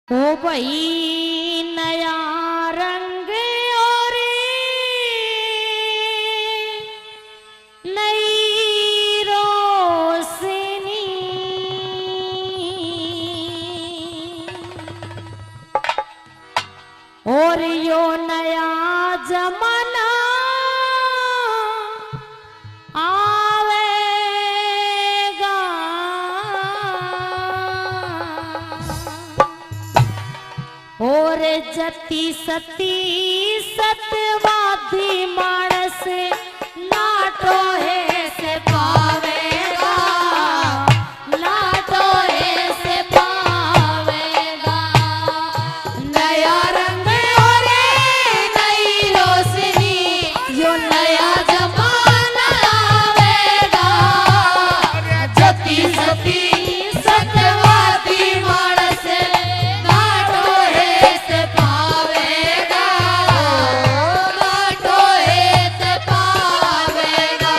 ओ भाई नया रंग और नई रोशनी और यो नया जमाना आवेगा और जति सती सतवादी मानस लाटो है से पावेगा, लाटो है से पावेगा। नया रंग और नई रोशनी यो नया जमाना आवेगा। जति सती सत्यवादी मानस लाटो है से पावेगा, लाटो है से पावेगा।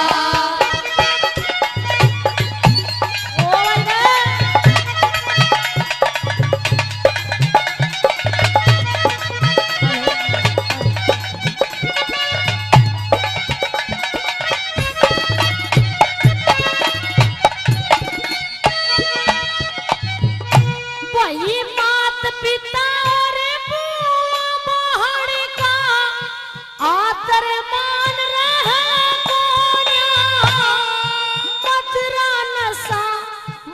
वही मात पिता और बुआ बहन का आदर मान रहे कोन्या। मदरा नशा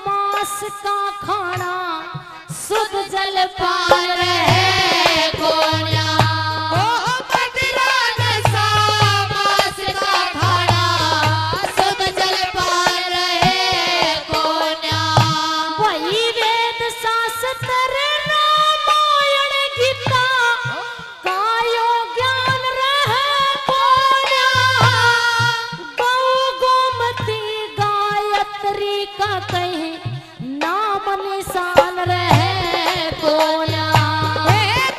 मांस का खाना शुद्ध जल पान रहे कोन्या। मदरा नशा मांस का खाना शुद्ध जल पान रहे कोन्या। वही वेद शास्त्र रामायण गीता कायो ज्ञान रहे कोन्या। गौ गोमती गायत्री का कहीं नाम निशान रहे कोन्या।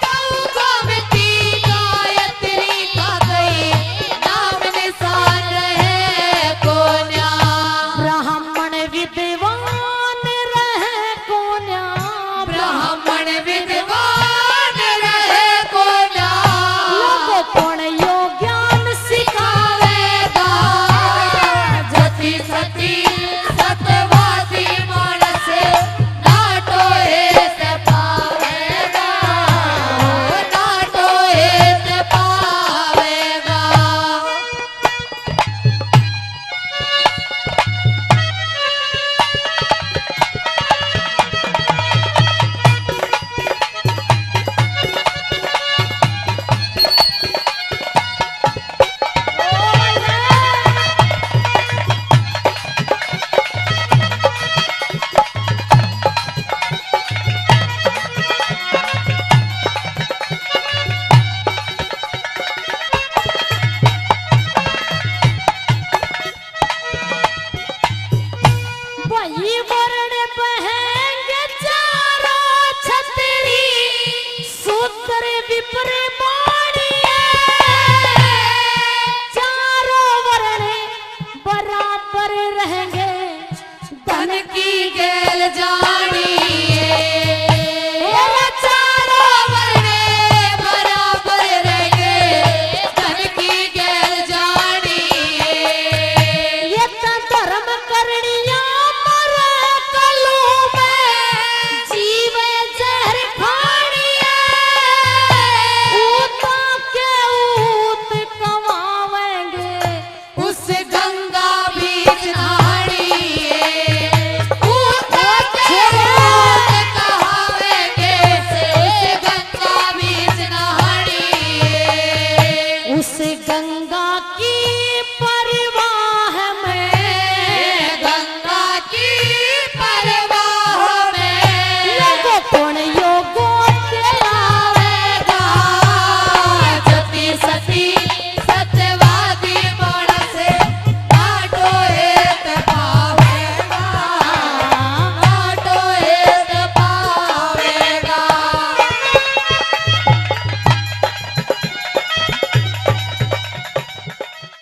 गौ गोमती गायत्री का कहीं नाम निशान रहे कोन्या। ब्राह्मण विद्वान रहे कोन्या। ब्राह्मण विद्वान